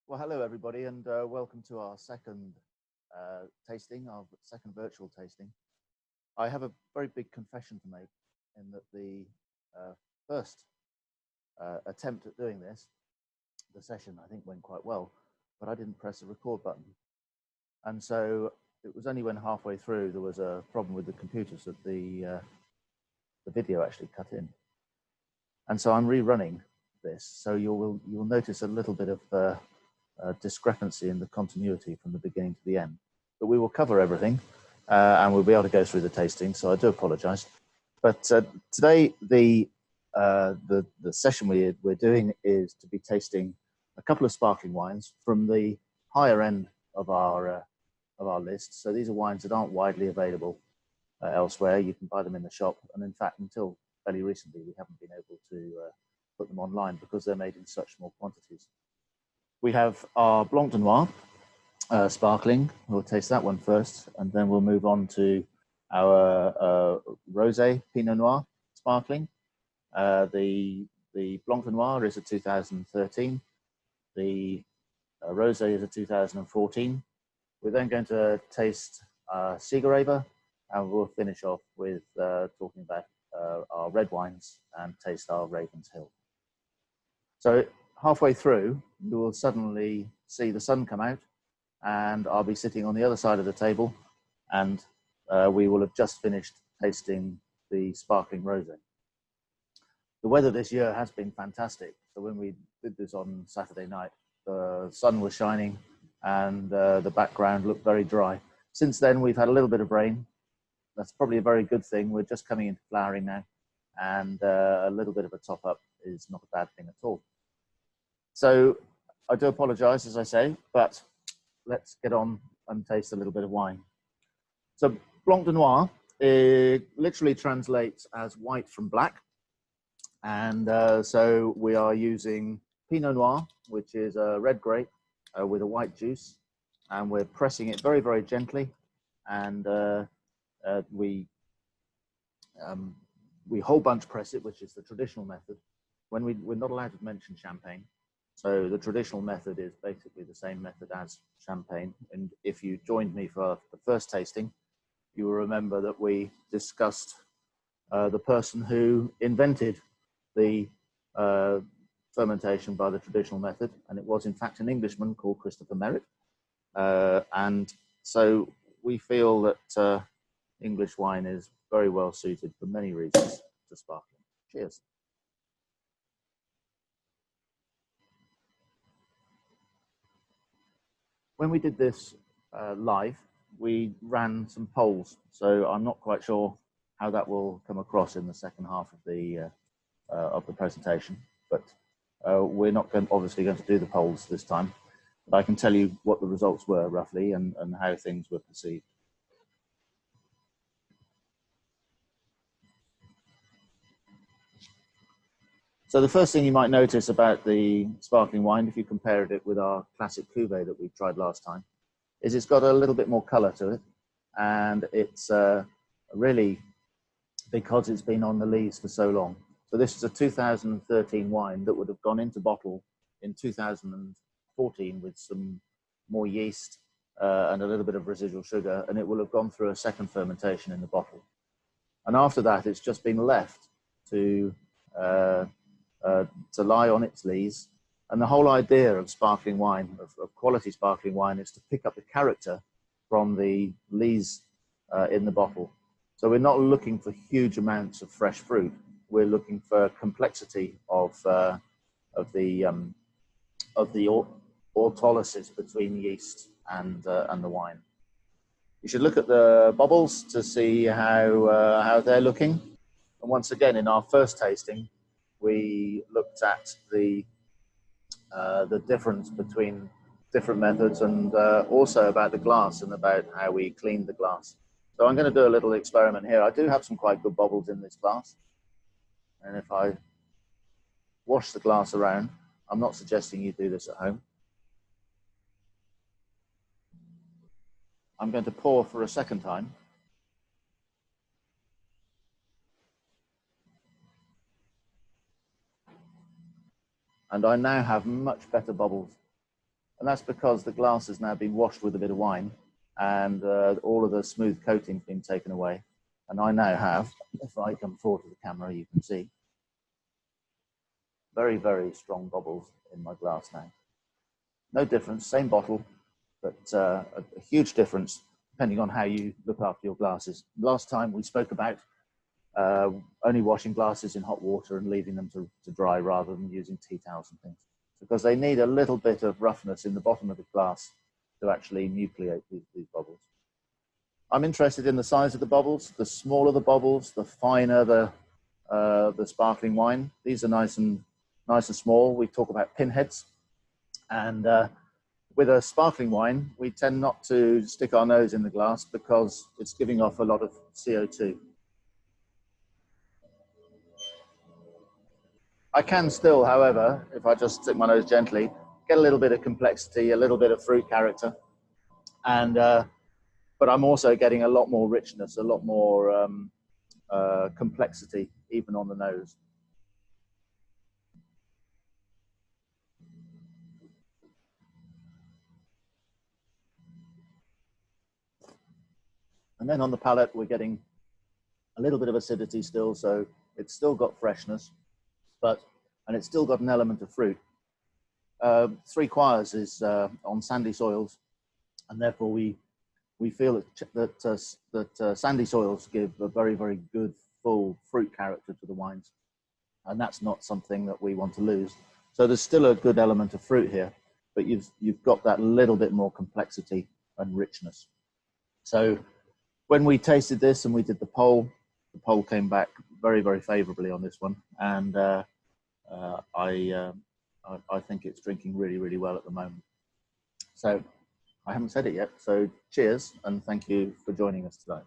Well, hello everybody, and welcome to our second tasting, our second virtual tasting. I have a very big confession to make in that the first attempt at doing this, the session I think went quite well, but I didn't press the record button. And so it was only when halfway through there was a problem with the computers that the video actually cut in. And so I'm rerunning this, so you'll notice a little bit of discrepancy in the continuity from the beginning to the end. But we will cover everything and we'll be able to go through the tasting, so I do apologize. But today the session we're doing is to be tasting a couple of sparkling wines from the higher end of our list. So these are wines that aren't widely available elsewhere. You can buy them in the shop, and in fact until fairly recently we haven't been able to put them online because they're made in such small quantities. We have our Blanc De Noirs Sparkling. We'll taste that one first, and then we'll move on to our Rosé Pinot Noir Sparkling. The Blanc De Noir is a 2013. The Rosé is a 2014. We're then going to taste Siegerrebe, and we'll finish off with talking about our red wines and taste our Ravens Hill. So halfway through, you will suddenly see the sun come out, and I'll be sitting on the other side of the table, and we will have just finished tasting the sparkling rosé. The weather this year has been fantastic. So when we did this on Saturday night, the sun was shining and the background looked very dry. Since then, we've had a little bit of rain. That's probably a very good thing. We're just coming into flowering now, and a little bit of a top up is not a bad thing at all. So I do apologize, as I say, but let's get on and taste a little bit of wine. So Blanc de Noir literally translates as white from black. And so we are using Pinot Noir, which is a red grape with a white juice. And we're pressing it very, very gently. And we whole bunch press it, which is the traditional method. When we're not allowed to mention Champagne. So the traditional method is basically the same method as Champagne. And if you joined me for the first tasting, you will remember that we discussed the person who invented the fermentation by the traditional method. And it was in fact an Englishman called Christopher Merritt. And so we feel that English wine is very well suited for many reasons to sparkling. Cheers. When we did this live, we ran some polls, so I'm not quite sure how that will come across in the second half of the presentation. But we're not obviously going to do the polls this time. But I can tell you what the results were roughly and how things were perceived. So the first thing you might notice about the sparkling wine, if you compared it with our classic cuvee that we tried last time, is it's got a little bit more color to it. And it's really because it's been on the lees for so long. So this is a 2013 wine that would have gone into bottle in 2014 with some more yeast and a little bit of residual sugar, and it will have gone through a second fermentation in the bottle. And after that, it's just been left to lie on its lees. And the whole idea of sparkling wine, of quality sparkling wine, is to pick up the character from the lees in the bottle. So we're not looking for huge amounts of fresh fruit. We're looking for complexity of the autolysis between yeast and the wine. You should look at the bubbles to see how they're looking. And once again, in our first tasting, we looked at the difference between different methods and also about the glass and about how we cleaned the glass. So I'm going to do a little experiment here. I do have some quite good bubbles in this glass. And if I wash the glass around, I'm not suggesting you do this at home. I'm going to pour for a second time. And I now have much better bubbles. And that's because the glass has now been washed with a bit of wine, and all of the smooth coating's been taken away. And I now have, if I come forward to the camera, you can see very, very strong bubbles in my glass now. No difference, same bottle, but a huge difference depending on how you look after your glasses. Last time we spoke about only washing glasses in hot water and leaving them to dry rather than using tea towels and things, because they need a little bit of roughness in the bottom of the glass to actually nucleate these bubbles. I'm interested in the size of the bubbles. The smaller the bubbles, the finer the sparkling wine. These are nice and small. We talk about pinheads, and with a sparkling wine, we tend not to stick our nose in the glass because it's giving off a lot of CO2. I can still, however, if I just stick my nose gently, get a little bit of complexity, a little bit of fruit character, and but I'm also getting a lot more richness, a lot more complexity, even on the nose. And then on the palate, we're getting a little bit of acidity still, so it's still got freshness, and it's still got an element of fruit. Three Choirs is on sandy soils, and therefore we feel that sandy soils give a very, very good full fruit character to the wines, and that's not something that we want to lose. So there's still a good element of fruit here, but you've got that little bit more complexity and richness. So when we tasted this and we did the poll came back very, very favorably on this one, and I think it's drinking really, really well at the moment. So I haven't said it yet, so cheers and thank you for joining us today.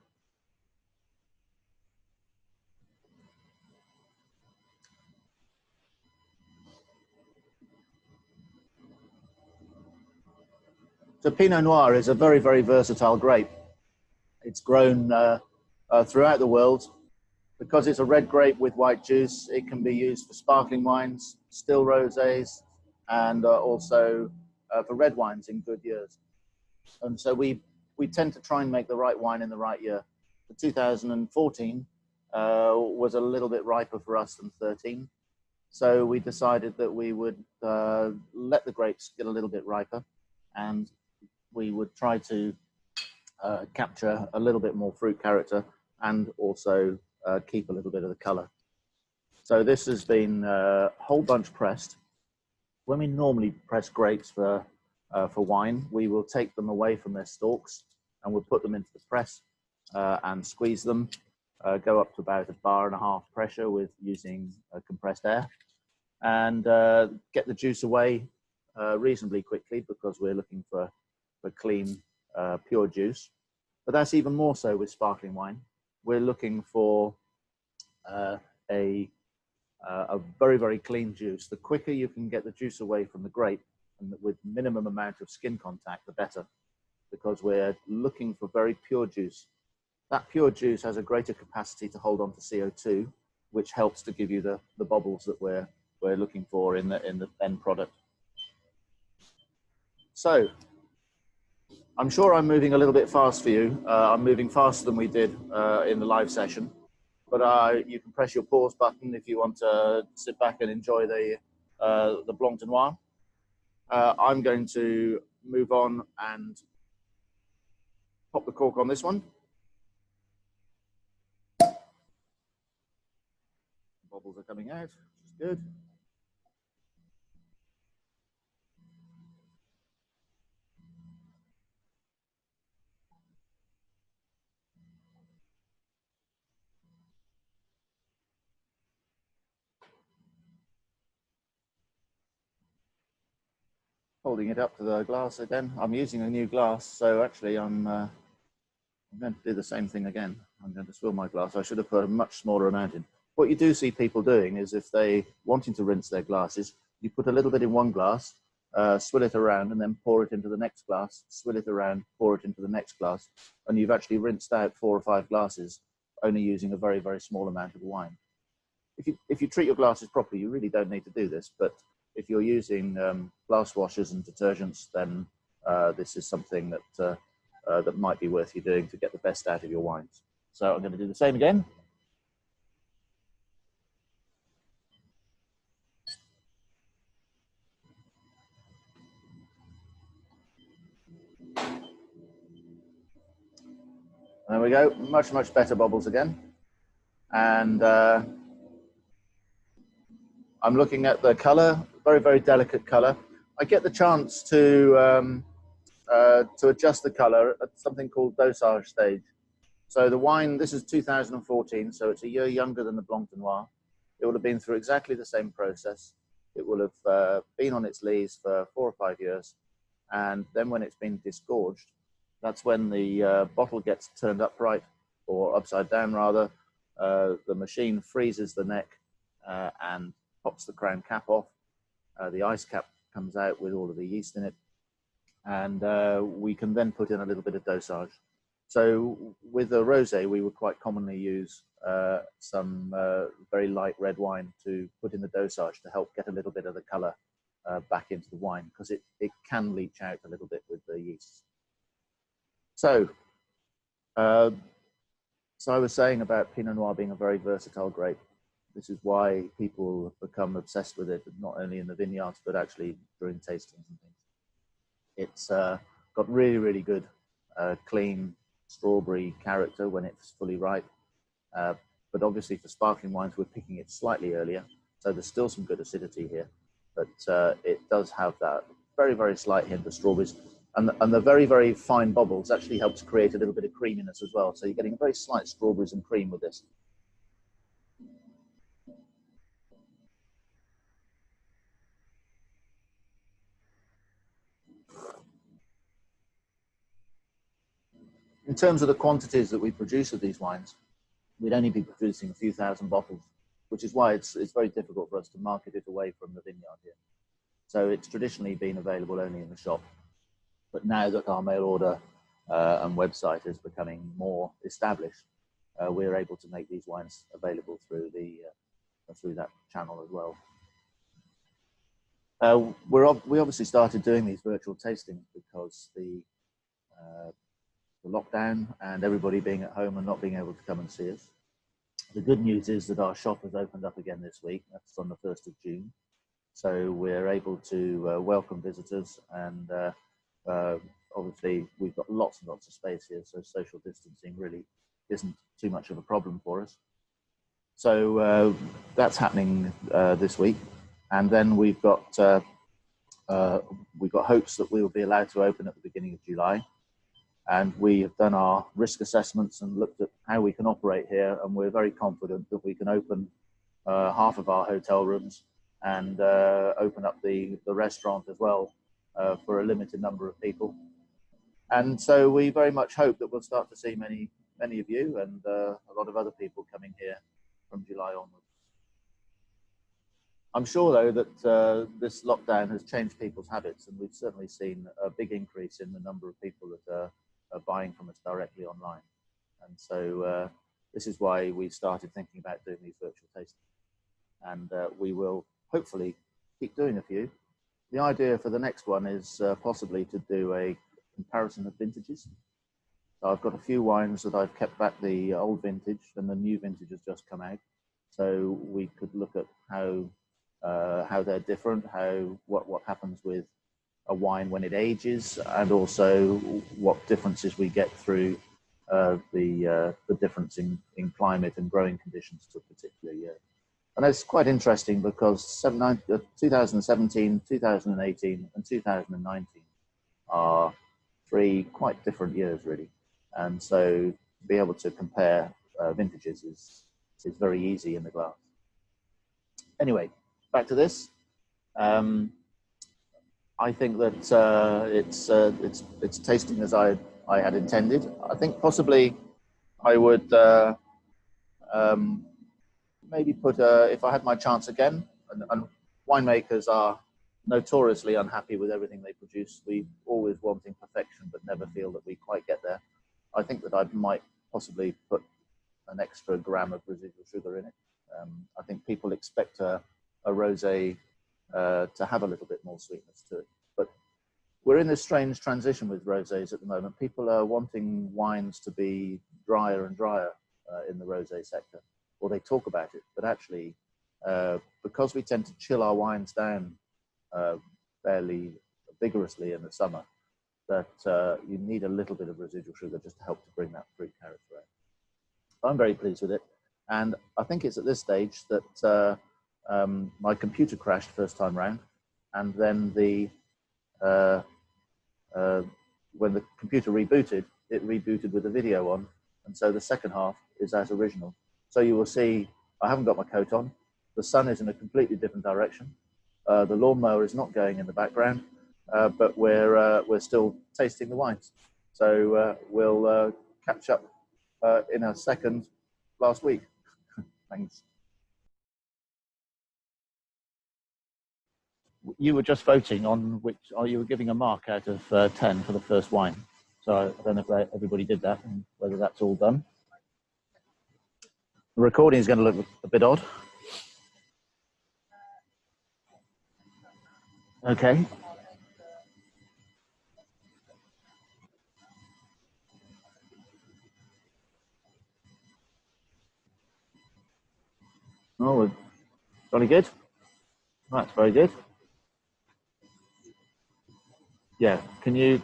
So Pinot Noir is a very, very versatile grape. It's grown throughout the world. Because it's a red grape with white juice, it can be used for sparkling wines, still rosés, and also for red wines in good years. And so we tend to try and make the right wine in the right year. The 2014 was a little bit riper for us than 13. So we decided that we would let the grapes get a little bit riper, and we would try to capture a little bit more fruit character and also keep a little bit of the color. So this has been whole bunch pressed. When we normally press grapes for wine, we will take them away from their stalks and we'll put them into the press and squeeze them, go up to about 1.5 bar pressure with using compressed air, and get the juice away reasonably quickly because we're looking for clean, pure juice. But that's even more so with sparkling wine. We're looking for a very, very clean juice. The quicker you can get the juice away from the grape and with minimum amount of skin contact, the better, because we're looking for very pure juice. That pure juice has a greater capacity to hold on to CO2, which helps to give you the bubbles that we're looking for in the end product. So I'm sure I'm moving a little bit fast for you. I'm moving faster than we did in the live session, but you can press your pause button if you want to sit back and enjoy the Blanc De Noirs. I'm going to move on and pop the cork on this one. Bubbles are coming out, which is good. Holding it up to the glass again. I'm using a new glass, so actually I'm going to do the same thing again. I'm going to swill my glass. I should have put a much smaller amount in. What you do see people doing is if they wanting to rinse their glasses, you put a little bit in one glass, swill it around, and then pour it into the next glass, swill it around, pour it into the next glass, and you've actually rinsed out 4 or 5 glasses, only using a very, very small amount of wine. If you treat your glasses properly, you really don't need to do this, but if you're using glass washers and detergents, then this is something that that might be worth you doing to get the best out of your wines. So I'm going to do the same again. There we go, much better bubbles again. And I'm looking at the color, very delicate color. I get the chance to adjust the color at something called dosage stage. So the wine, this is 2014, so it's a year younger than the Blanc De Noir. It will have been through exactly the same process. It will have been on its lees for 4 or 5 years. And then when it's been disgorged, that's when the bottle gets turned upright, or upside down rather. The machine freezes the neck and pops the crown cap off. The ice cap comes out with all of the yeast in it. And we can then put in a little bit of dosage. So with a rosé, we would quite commonly use some very light red wine to put in the dosage to help get a little bit of the color back into the wine, because it can leach out a little bit with the yeast. So, I was saying about Pinot Noir being a very versatile grape. This is why people have become obsessed with it, not only in the vineyards, but actually during tastings and things. It's got really good, clean strawberry character when it's fully ripe. But obviously for sparkling wines, we're picking it slightly earlier. So there's still some good acidity here, but it does have that very slight hint of strawberries. And the very fine bubbles actually helps create a little bit of creaminess as well. So you're getting very slight strawberries and cream with this. In terms of the quantities that we produce of these wines, we'd only be producing a few thousand bottles, which is why it's very difficult for us to market it away from the vineyard here. So it's traditionally been available only in the shop. But now that our mail order and website is becoming more established, we're able to make these wines available through through that channel as well. We obviously started doing these virtual tastings because the lockdown and everybody being at home and not being able to come and see us. The good news is that our shop has opened up again this week. That's on the 1st of June. So we're able to welcome visitors, and obviously we've got lots and lots of space here, so social distancing really isn't too much of a problem for us. So that's happening this week. And then we've got hopes that we will be allowed to open at the beginning of July. And we have done our risk assessments and looked at how we can operate here, and we're very confident that we can open half of our hotel rooms and open up the restaurant as well for a limited number of people. And so we very much hope that we'll start to see many of you and a lot of other people coming here from July onwards. I'm sure, though, that this lockdown has changed people's habits, and we've certainly seen a big increase in the number of people that are buying from us directly online. And so this is why we started thinking about doing these virtual tastings. And we will hopefully keep doing a few. The idea for the next one is possibly to do a comparison of vintages. So I've got a few wines that I've kept back the old vintage, and the new vintage has just come out. So we could look at how they're different, what happens with a wine when it ages, and also what differences we get through the difference in climate and growing conditions to a particular year. And it's quite interesting because 2017, 2018, and 2019 are 3 quite different years, really. And so to be able to compare vintages is very easy in the glass. Anyway, back to this. I think that it's tasting as I had intended. I think possibly I would maybe put if I had my chance again, and winemakers are notoriously unhappy with everything they produce. We always wanting perfection, but never feel that we quite get there. I think that I might possibly put an extra gram of residual sugar in it. I think people expect a rosé to have a little bit more sweetness to it. But we're in this strange transition with rosés at the moment. People are wanting wines to be drier and drier in the rosé sector, or they talk about it, but actually, because we tend to chill our wines down fairly vigorously in the summer, that you need a little bit of residual sugar just to help to bring that fruit character out. I'm very pleased with it, and I think it's at this stage that my computer crashed first time round, and then when the computer rebooted, it rebooted with the video on, and so the second half is as original. So you will see I haven't got my coat on. The sun is in a completely different direction. The lawnmower is not going in the background, but we're still tasting the wines. So we'll catch up in a second last week. Thanks. You were just voting on which, or you were giving a mark out of 10 for the first wine. So I don't know if everybody did that and whether that's all done. The recording is going to look a bit odd. Okay. Oh, jolly good. That's very good. Yeah. Can you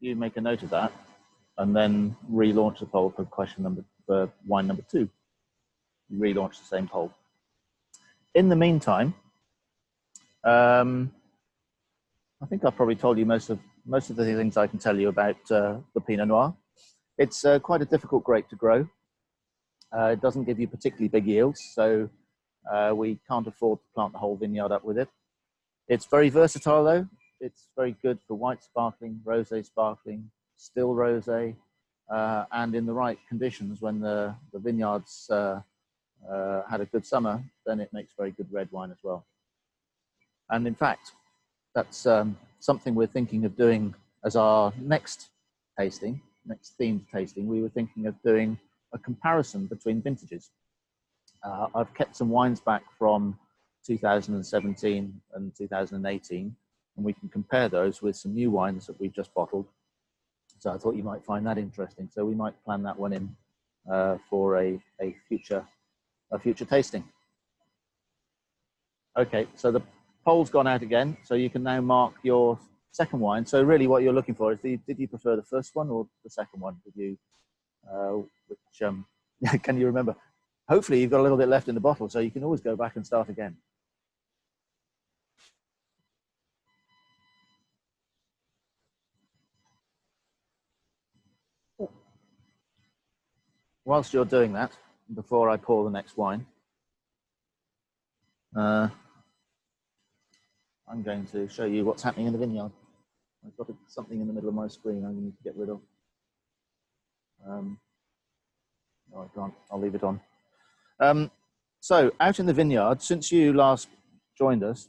make a note of that and then relaunch the poll for for wine number 2? Relaunch the same poll. In the meantime, I think I've probably told you most of the things I can tell you about the Pinot Noir. It's quite a difficult grape to grow. It doesn't give you particularly big yields, so we can't afford to plant the whole vineyard up with it. It's very versatile though. It's very good for white sparkling, rosé sparkling, still rosé, and in the right conditions when the vineyards had a good summer, then it makes very good red wine as well. And in fact, that's something we're thinking of doing as our next tasting, next themed tasting. We were thinking of doing a comparison between vintages. I've kept some wines back from 2017 and 2018, and we can compare those with some new wines that we've just bottled. So I thought you might find that interesting. So we might plan that one in for a future tasting. Okay, so the poll's gone out again, so you can now mark your second wine. So really what you're looking for is, did you prefer the first one or the second one? Did you, can you remember? Hopefully you've got a little bit left in the bottle, so you can always go back and start again. Whilst you're doing that, before I pour the next wine, I'm going to show you what's happening in the vineyard. I've got something in the middle of my screen I need to get rid of. No, I can't. I'll leave it on. So out in the vineyard, since you last joined us,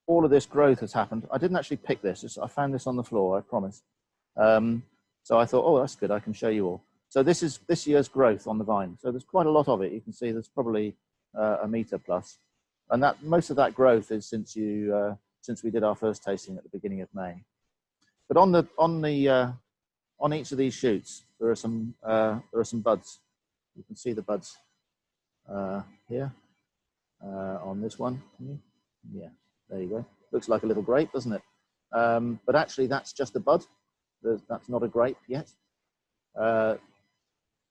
all of this growth has happened. I didn't actually pick this. I found this on the floor, I promise. So I thought, oh, that's good. I can show you all. So this is this year's growth on the vine. So there's quite a lot of it. You can see there's probably a meter plus. And that most of that growth is since we did our first tasting at the beginning of May. But on each of these shoots, there are some buds. You can see the buds here on this one. Yeah, there you go. Looks like a little grape, doesn't it? But actually, that's just a bud. That's not a grape yet.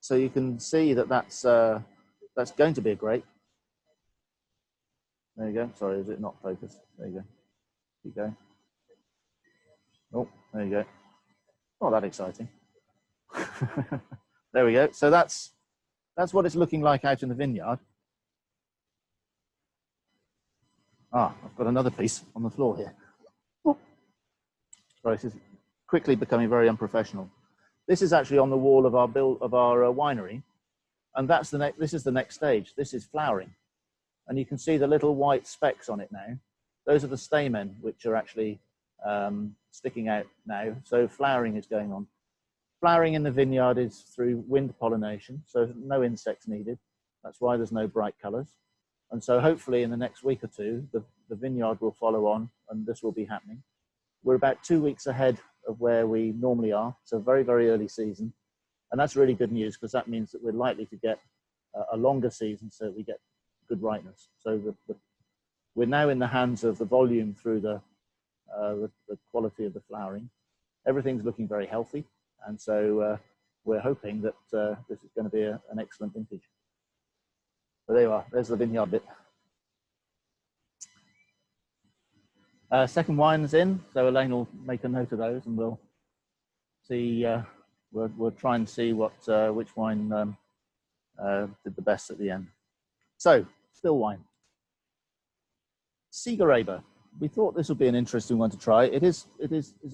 So you can see that that's going to be a grape. There you go. Sorry, is it not focused? There you go. Keep going. Oh, there you go. Not that exciting. There we go. So that's what it's looking like out in the vineyard. Ah, I've got another piece on the floor here. Oh. Sorry, this is quickly becoming very unprofessional. This is actually on the wall of our winery, and this is the next stage. This is flowering, and you can see the little white specks on it now. Those are the stamen, which are actually sticking out now. So flowering is going on. Flowering in the vineyard is through wind pollination, so no insects needed. That's why there's no bright colours. And so hopefully in the next week or two, the vineyard will follow on and this will be happening. We're about 2 weeks ahead of where we normally are. So very, very early season. And that's really good news because that means that we're likely to get a longer season so we get good ripeness. So we're now in the hands of the volume through the quality of the flowering. Everything's looking very healthy. And so we're hoping that this is going to be an excellent vintage. So there you are, there's the vineyard bit. Second wine's in, so Elaine will make a note of those and we'll see, we'll try and see what which wine did the best at the end. So, still wine. Siegerrebe. We thought this would be an interesting one to try. It's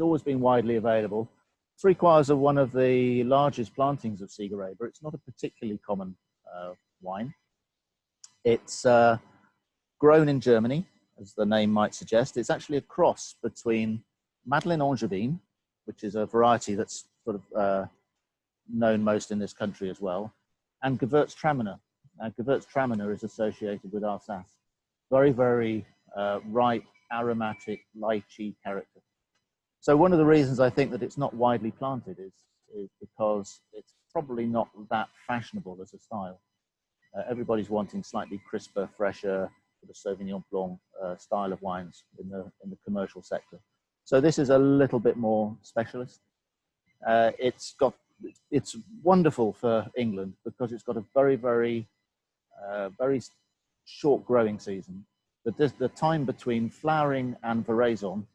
always been widely available. Three Choirs are one of the largest plantings of Siegerrebe. It's not a particularly common wine. It's grown in Germany, as the name might suggest. It's actually a cross between Madeleine Angevine, which is a variety that's sort of known most in this country as well, and Gewürztraminer. Now, Gewürztraminer is associated with Alsace. Very, very ripe, aromatic, lychee character. So one of the reasons I think that it's not widely planted is because it's probably not that fashionable as a style. Everybody's wanting slightly crisper, fresher, sort of Sauvignon Blanc style of wines in the commercial sector. So this is a little bit more specialist. It's wonderful for England because it's got a very, very, very short growing season. The time between flowering and veraison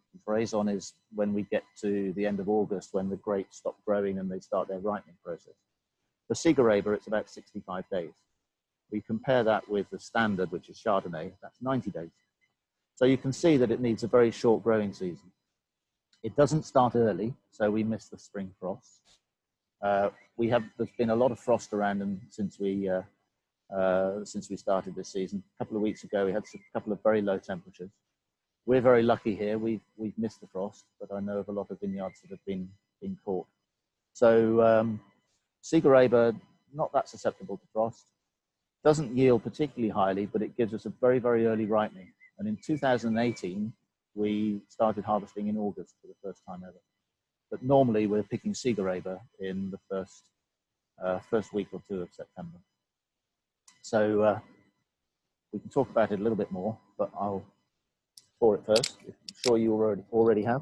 is when we get to the end of August when the grapes stop growing and they start their ripening process. For Siegerrebe, it's about 65 days. We compare that with the standard, which is Chardonnay, that's 90 days. So you can see that it needs a very short growing season. It doesn't start early, so we miss the spring frost. There's been a lot of frost around and since we started this season. A couple of weeks ago, we had a couple of very low temperatures. We're very lucky here. We've missed the frost, but I know of a lot of vineyards that have been caught. So Siegerrebe, not that susceptible to frost. Doesn't yield particularly highly, but it gives us a very, very early ripening. And in 2018, we started harvesting in August for the first time ever. But normally we're picking Siegerrebe in the first week or two of September. So we can talk about it a little bit more, but I'll pour it first. I'm sure you already have.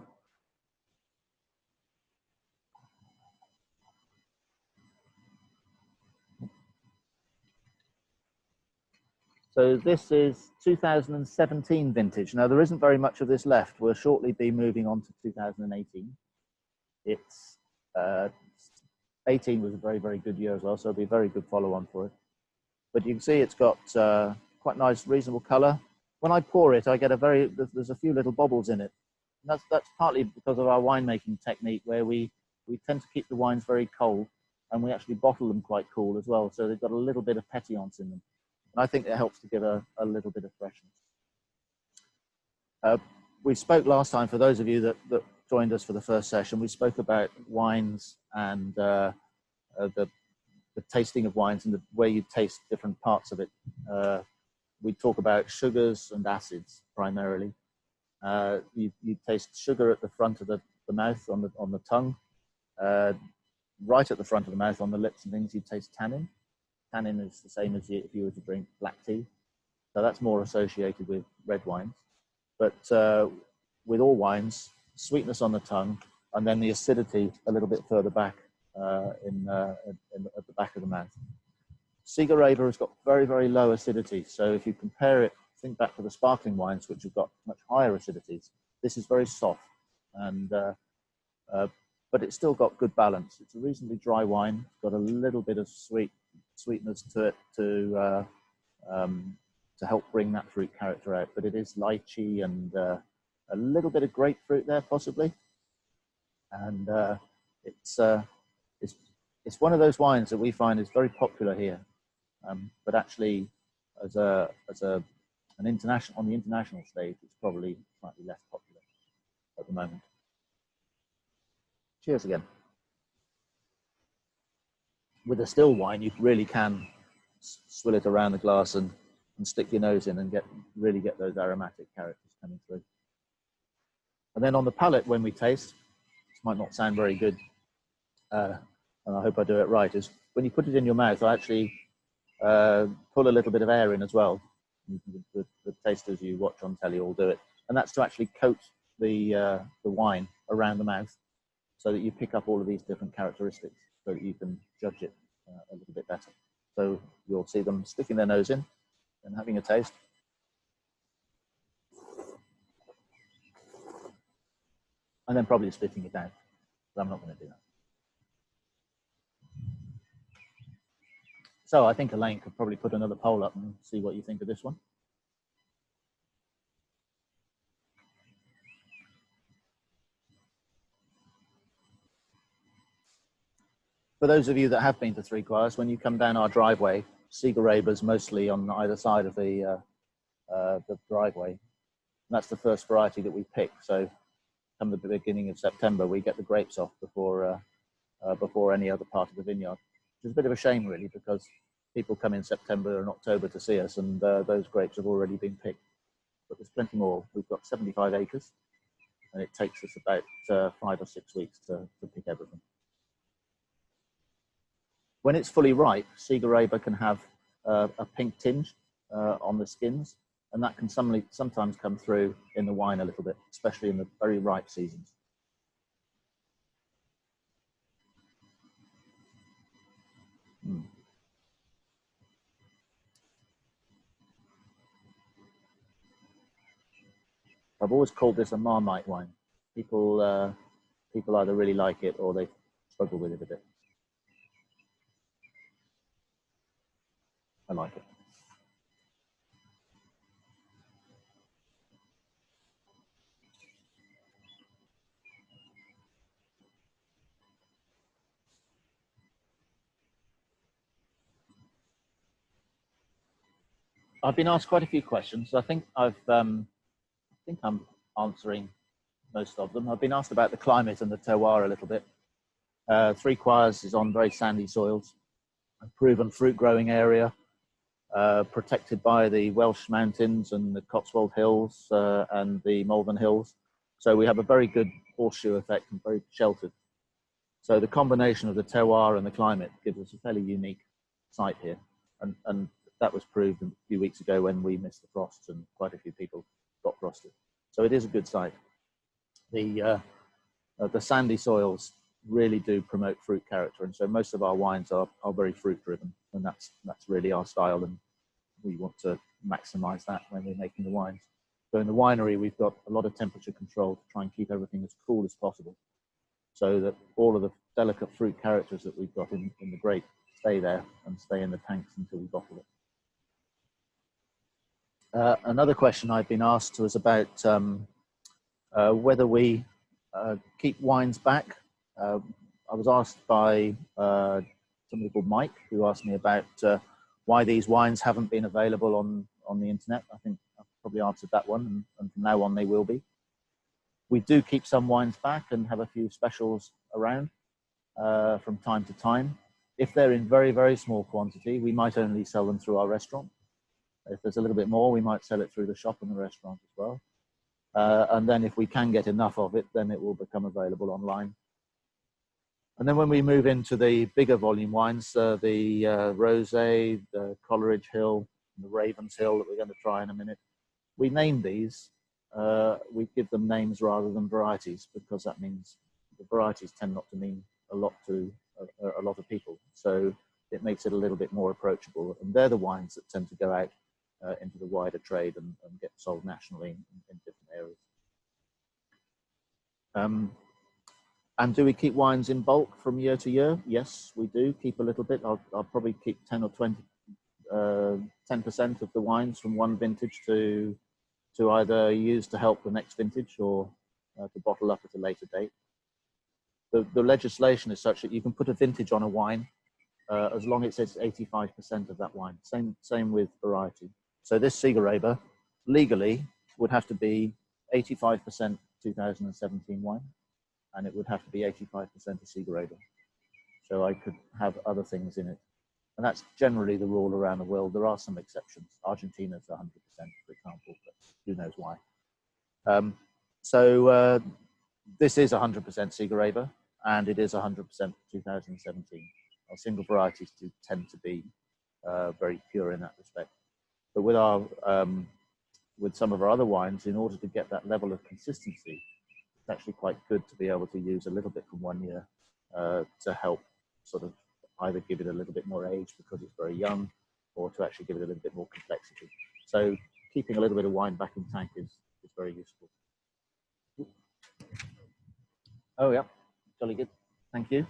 So this is 2017 vintage. Now there isn't very much of this left. We'll shortly be moving on to 2018. It's 18 was a very, very good year as well, so it'll be a very good follow-on for it. But you can see it's got quite nice, reasonable color. When I pour it, I get there's a few little bubbles in it. And that's partly because of our winemaking technique, where we tend to keep the wines very cold, and we actually bottle them quite cool as well. So they've got a little bit of pétillance in them. And I think it helps to give a little bit of freshness. We spoke last time, for those of you that joined us for the first session, we spoke about wines and the tasting of wines and the way you taste different parts of it. We talk about sugars and acids primarily. You taste sugar at the front of the mouth, on the tongue. Right at the front of the mouth, on the lips and things, you taste tannin. Tannin is the same as if you were to drink black tea. So that's more associated with red wines. But with all wines, sweetness on the tongue, and then the acidity a little bit further back at the back of the mouth. Siegerrebe has got very, very low acidity. So if you compare it, think back to the sparkling wines, which have got much higher acidities. This is very soft, and but it's still got good balance. It's a reasonably dry wine. It's got a little bit of sweetness to it to help bring that fruit character out. But it is lychee and a little bit of grapefruit there, possibly. And it's one of those wines that we find is very popular here, but actually, as an international, on the international stage, it's probably slightly less popular at the moment. Cheers again. With a still wine, you really can swill it around the glass and and stick your nose in and really get those aromatic characters coming through. And then on the palate, when we taste, this might not sound very good, and I hope I do it right, is when you put it in your mouth, I actually pull a little bit of air in as well. The tasters you watch on telly all do it. And that's to actually coat the wine around the mouth so that you pick up all of these different characteristics so that you can judge it a little bit better. So you'll see them sticking their nose in and having a taste. And then probably spitting it out, but I'm not going to do that. So I think Elaine could probably put another poll up and see what you think of this one. For those of you that have been to Three Choirs, when you come down our driveway, Siegerrebe is mostly on either side of the driveway. And that's the first variety that we pick. So come the beginning of September, we get the grapes off before any other part of the vineyard. Which is a bit of a shame, really, because people come in September and October to see us, and those grapes have already been picked. But there's plenty more. We've got 75 acres, and it takes us about 5 or 6 weeks to pick everything. When it's fully ripe, Siegerrebe can have a pink tinge on the skins, and that can sometimes come through in the wine a little bit, especially in the very ripe seasons. I've always called this a Marmite wine. People either really like it or they struggle with it a bit. I like it. I've been asked quite a few questions. I think I'm answering most of them. I've been asked about the climate and the terroir a little bit. Three Choirs is on very sandy soils, a proven fruit growing area, protected by the Welsh Mountains and the Cotswold Hills and the Malvern Hills. So we have a very good horseshoe effect and very sheltered. So the combination of the terroir and the climate gives us a fairly unique site here. And that was proved a few weeks ago when we missed the frosts and quite a few people got frosted. So it is a good site. The sandy soils really do promote fruit character, and so most of our wines are very fruit driven, and that's really our style, and we want to maximize that when we're making the wines. So in the winery, we've got a lot of temperature control to try and keep everything as cool as possible, so that all of the delicate fruit characters that we've got in the grape stay there and stay in the tanks until we bottle it. Another question I've been asked was about whether we keep wines back. I was asked by somebody called Mike, who asked me about why these wines haven't been available on the internet. I think I've probably answered that one, and from now on they will be. We do keep some wines back and have a few specials around from time to time. If they're in very, very small quantity, we might only sell them through our restaurant. If there's a little bit more, we might sell it through the shop and the restaurant as well. And then if we can get enough of it, then it will become available online. And then when we move into the bigger volume wines, the Rosé, the Coleridge Hill, and the Ravens Hill that we're going to try in a minute, we name these, we give them names rather than varieties, because that means the varieties tend not to mean a lot to a lot of people. So it makes it a little bit more approachable. And they're the wines that tend to go out into the wider trade and get sold nationally in different areas. And do we keep wines in bulk from year to year? Yes, we do keep a little bit. I'll probably keep 10 or 20, 10% of the wines from one vintage to either use to help the next vintage or to bottle up at a later date. The legislation is such that you can put a vintage on a wine as long as it's 85% of that wine. Same with variety. So this Siegerrebe legally would have to be 85% 2017 wine, and it would have to be 85% of Siegerrebe. So I could have other things in it And that's generally the rule around the world. There are some exceptions. Argentina's 100%, for example, but who knows why. This is 100% Siegerrebe, and it is 100% 2017. Our single varieties do tend to be very pure in that respect. But with our with some of our other wines, in order to get that level of consistency, it's actually quite good to be able to use a little bit from 1 year to help sort of either give it a little bit more age because it's very young, or to actually give it a little bit more complexity. So keeping a little bit of wine back in tank is very useful. Oh yeah, jolly good. Thank you.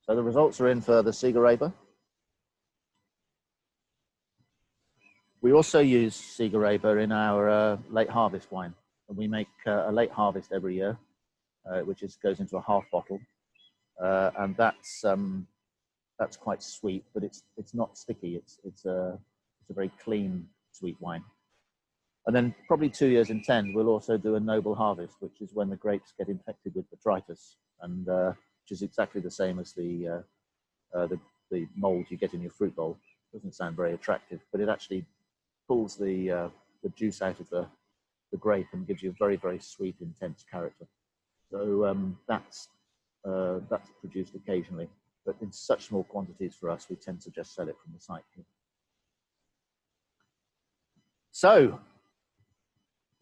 So the results are in for the Siegerrebe. We also use Siegerrebe in our late harvest wine, and we make a late harvest every year, which goes into a half bottle, and that's quite sweet, but it's not sticky. It's a very clean sweet wine. And then probably 2 years in 10, we'll also do a noble harvest, which is when the grapes get infected with botrytis, and which is exactly the same as the mold you get in your fruit bowl. Doesn't sound very attractive, but it actually pulls the juice out of the grape and gives you a very, very sweet, intense character. So that's produced occasionally, but in such small quantities for us, we tend to just sell it from the site here. So,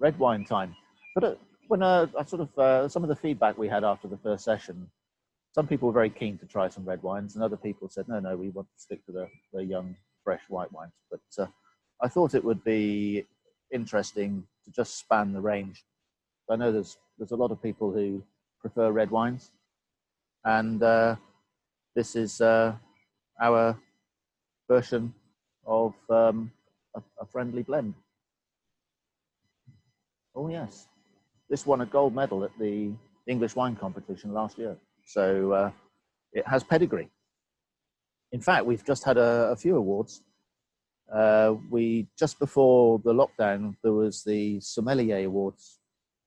red wine time. But when some of the feedback we had after the first session, some people were very keen to try some red wines, and other people said, no, we want to stick to the young, fresh white wines. But I thought it would be interesting to just span the range. I know there's a lot of people who prefer red wines, and this is our version of a friendly blend. Oh yes, this won a gold medal at the English wine competition last year, so it has pedigree. In fact, we've just had a few awards. Just before the lockdown, there was the Sommelier Awards,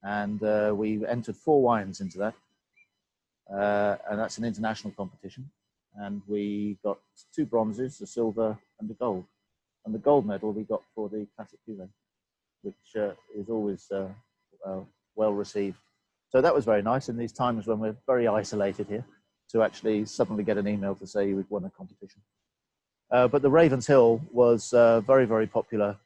and we entered 4 wines into that, and that's an international competition. And we got 2 bronzes, a silver and a gold. And the gold medal we got for the Classic Cuvée, which is always well received. So that was very nice in these times when we're very isolated here, to actually suddenly get an email to say we'd won a competition. But the Ravens Hill was very, very popular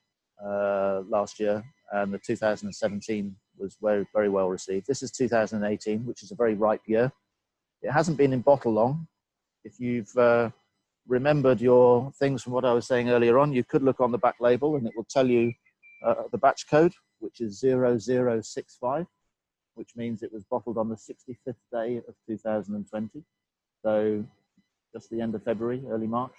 last year, and the 2017 was very, very well received. This is 2018, which is a very ripe year. It hasn't been in bottle long. If you've remembered your things from what I was saying earlier on, you could look on the back label and it will tell you the batch code, which is 0065, which means it was bottled on the 65th day of 2020. So just the end of February, early March.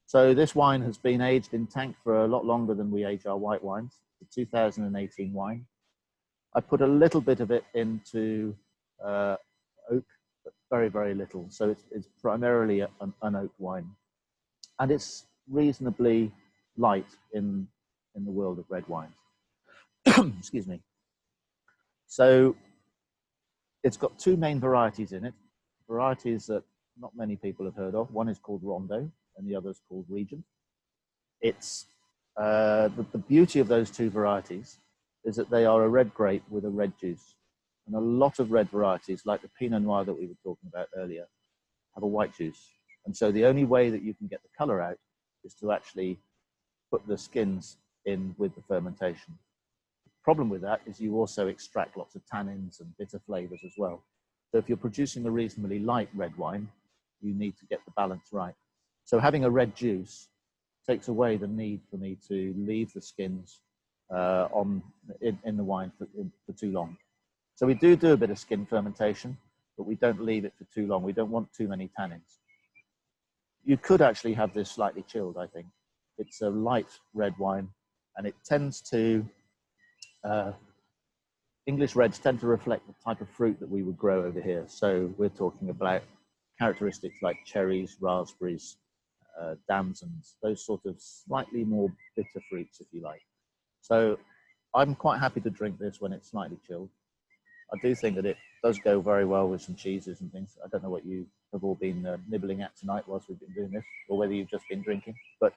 So this wine has been aged in tank for a lot longer than we age our white wines. It's a 2018 wine. I put a little bit of it into oak, but very, very little. So it's primarily an oak wine. And it's reasonably light in the world of red wines. Excuse me. So it's got 2 main varieties in it, varieties that not many people have heard of. One is called Rondo, and the other is called Regent. It's the beauty of those 2 varieties is that they are a red grape with a red juice. And a lot of red varieties, like the Pinot Noir that we were talking about earlier, have a white juice. And so the only way that you can get the color out is to actually put the skins in with the fermentation. The problem with that is you also extract lots of tannins and bitter flavors as well. So if you're producing a reasonably light red wine, you need to get the balance right. So having a red juice takes away the need for me to leave the skins in the wine for too long. So we do a bit of skin fermentation, but we don't leave it for too long. We don't want too many tannins. You could actually have this slightly chilled, I think. It's a light red wine, and it tends to, English reds tend to reflect the type of fruit that we would grow over here. So we're talking about characteristics like cherries, raspberries, damsons, those sort of slightly more bitter fruits, if you like. So I'm quite happy to drink this when it's slightly chilled. I do think that it does go very well with some cheeses and things. I don't know what you have all been nibbling at tonight whilst we've been doing this, or whether you've just been drinking. But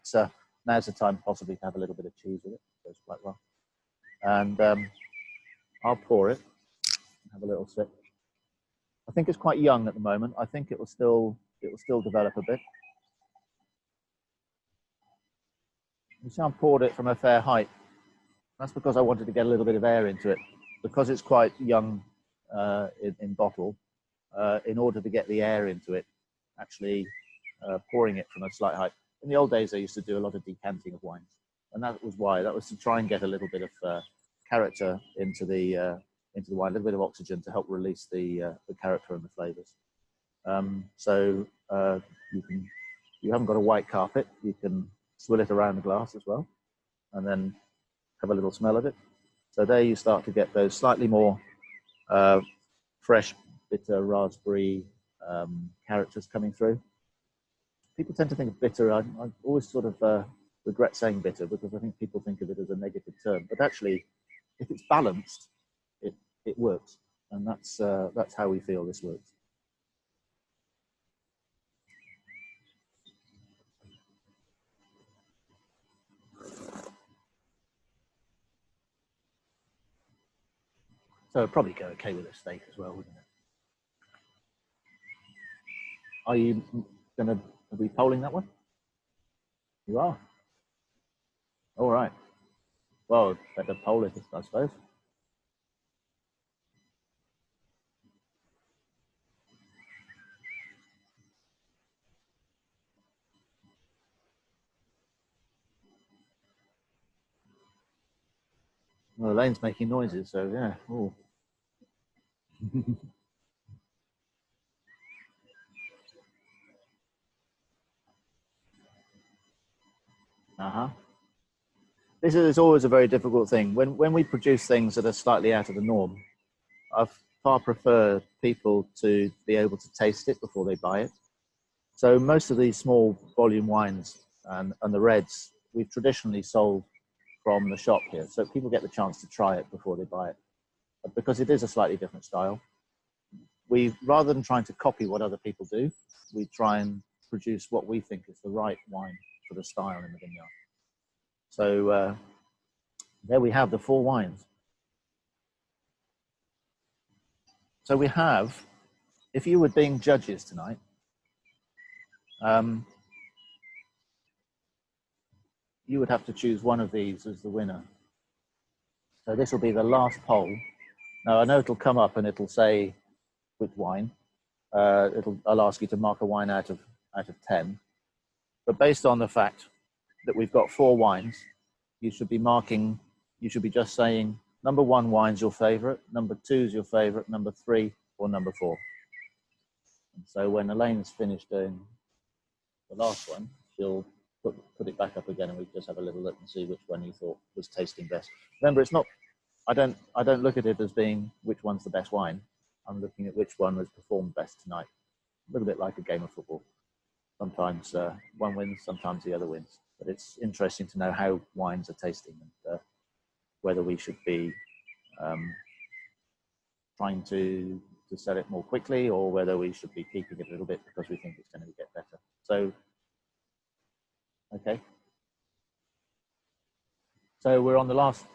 now's the time possibly to have a little bit of cheese with it. It goes quite well. And I'll pour it and have a little sip. I think it's quite young at the moment. I think it will still develop a bit. You see, I poured it from a fair height. That's because I wanted to get a little bit of air into it. Because it's quite young in bottle, in order to get the air into it, actually pouring it from a slight height. In the old days, I used to do a lot of decanting of wines. And that was why. That was to try and get a little bit of character into the wine, a little bit of oxygen to help release the character and the flavors. So you haven't got a white carpet. You can swill it around the glass as well, and then have a little smell of it. So there you start to get those slightly more fresh, bitter raspberry characters coming through. People tend to think of bitter. I always sort of regret saying bitter because I think people think of it as a negative term. But actually, if it's balanced, it works, and that's how we feel this works. So it'd probably go okay with a steak as well, wouldn't it? Are you are we polling that one? You are? All right. Well, better poll it, I suppose. Well, Elaine's making noises, so yeah. Ooh. This is always a very difficult thing. When we produce things that are slightly out of the norm, I far prefer people to be able to taste it before they buy it. So most of these small volume wines and the reds, we've traditionally sold from the shop here. So people get the chance to try it before they buy it, because it is a slightly different style. Rather than trying to copy what other people do, we try and produce what we think is the right wine for the style in the vineyard. So there we have the 4 wines. So we have, if you were being judges tonight, you would have to choose one of these as the winner. So this will be the last poll. Now I know it'll come up and it'll say which wine. I'll ask you to mark a wine out of 10. But based on the fact that we've got 4 wines, you should be just saying number 1 wine's your favorite, number 2 is your favorite, number 3 or number 4. And so when Elaine's finished doing the last one, she'll put it back up again, and we just have a little look and see which one you thought was tasting best. Remember, it's not, I don't look at it as being which one's the best wine. I'm looking at which one has performed best tonight. A little bit like a game of football. Sometimes one wins, sometimes the other wins. But it's interesting to know how wines are tasting, and whether we should be trying to sell it more quickly, or whether we should be keeping it a little bit because we think it's going to get better. So, okay. So we're on the last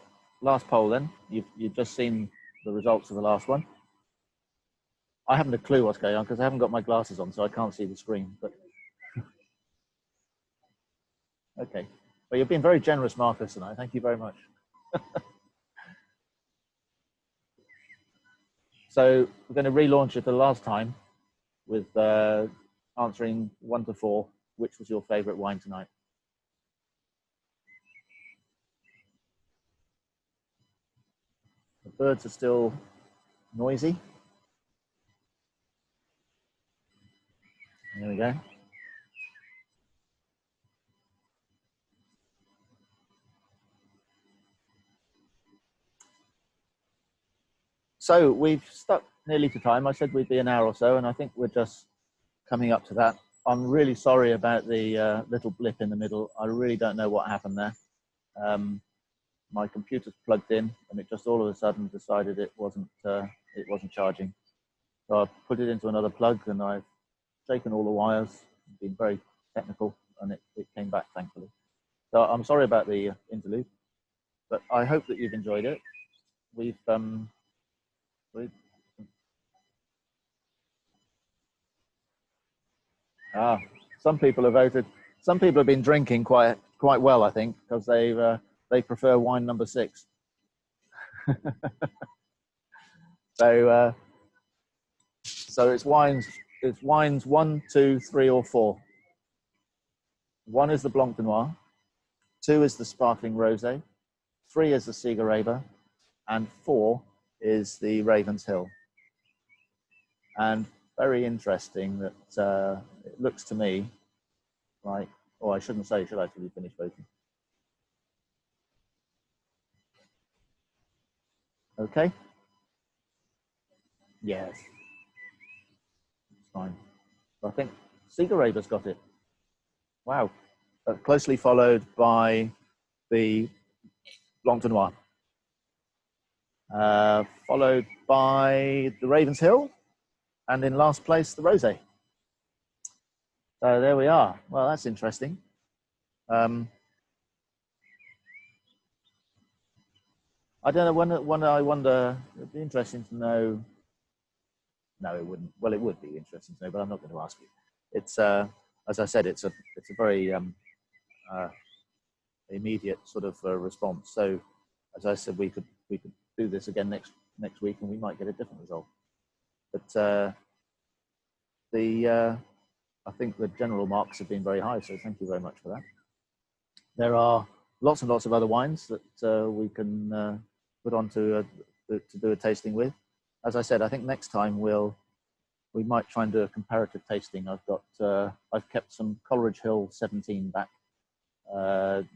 poll then. You've just seen the results of the last one. I haven't a clue what's going on because I haven't got my glasses on, so I can't see the screen. But okay. Well, you've been very generous, Marcus, tonight. Thank you very much. So we're going to relaunch it for the last time with answering 1 to 4. Which was your favorite wine tonight? The birds are still noisy. There we go. So we've stuck nearly to time. I said we'd be an hour or so, and I think we're just coming up to that. I'm really sorry about the little blip in the middle. I really don't know what happened there. My computer's plugged in, and it just all of a sudden decided it wasn't it wasn't charging. So I put it into another plug and I've shaken all the wires, been very technical, and it came back thankfully. So I'm sorry about the interlude, but I hope that you've enjoyed it. We've some people have voted. Some people have been drinking quite well, I think, because they prefer wine number 6. So it's wines 1, 2, 3, or 4. 1 is the Blanc De Noir, 2 is the Sparkling Rosé, 3 is the Siegerrebe, and 4 is the Ravens Hill. And very interesting that it looks to me like, oh, I shouldn't say, should I, till you finish voting? Okay. Yes. It's fine. I think Siegerrebe's got it. Wow. Closely followed by the Blanc De Noir. Followed by the Ravens Hill. And in last place, the Rosé. So there we are. Well, that's interesting. I don't know, when I wonder, it'd be interesting to know. No, it wouldn't. Well, it would be interesting to know, but I'm not going to ask you. It's, as I said, it's a very immediate sort of response. So, as I said, we could do this again next week, and we might get a different result. But I think the general marks have been very high, so thank you very much for that. There are lots and lots of other wines that we can put on to do a tasting with. As I said, I think next time we might try and do a comparative tasting. I've kept some Coleridge Hill 17 back to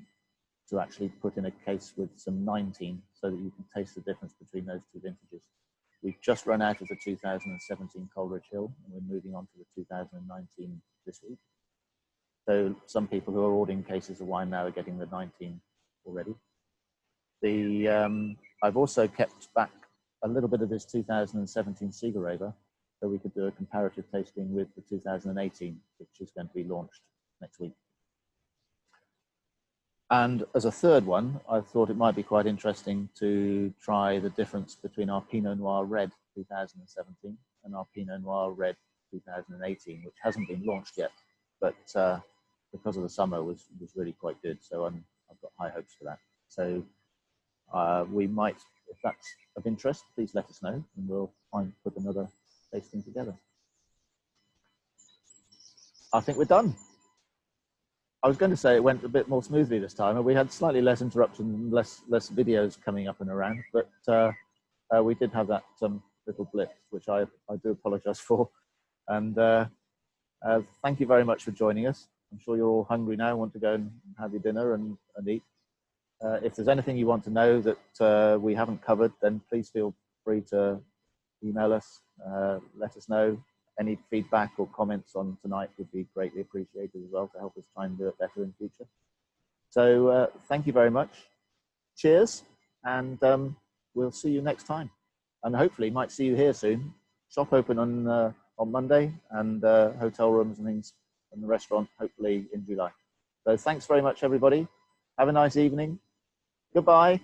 actually put in a case with some 19, so that you can taste the difference between those two vintages. We've just run out of the 2017 Coleridge Hill, and we're moving on to the 2019 this week. So some people who are ordering cases of wine now are getting the 19 already. I've also kept back a little bit of this 2017 Siegerrebe, so we could do a comparative tasting with the 2018, which is going to be launched next week. And as a third one, I thought it might be quite interesting to try the difference between our Pinot Noir Red 2017 and our Pinot Noir Red 2018, which hasn't been launched yet, but because of the summer was really quite good. So I've got high hopes for that. So we might, if that's of interest, please let us know, and we'll try and put another tasting together. I think we're done. I was going to say it went a bit more smoothly this time, and we had slightly less interruption, less videos coming up and around, but we did have that little blip, which I do apologize for. And thank you very much for joining us. I'm sure you're all hungry now, want to go and have your dinner and eat. If there's anything you want to know that we haven't covered, then please feel free to email us, let us know. Any feedback or comments on tonight would be greatly appreciated as well, to help us try and do it better in future. So thank you very much. Cheers, and we'll see you next time. And hopefully might see you here soon. Shop open on Monday, and hotel rooms and things in the restaurant hopefully in July. So thanks very much, everybody. Have a nice evening. Goodbye.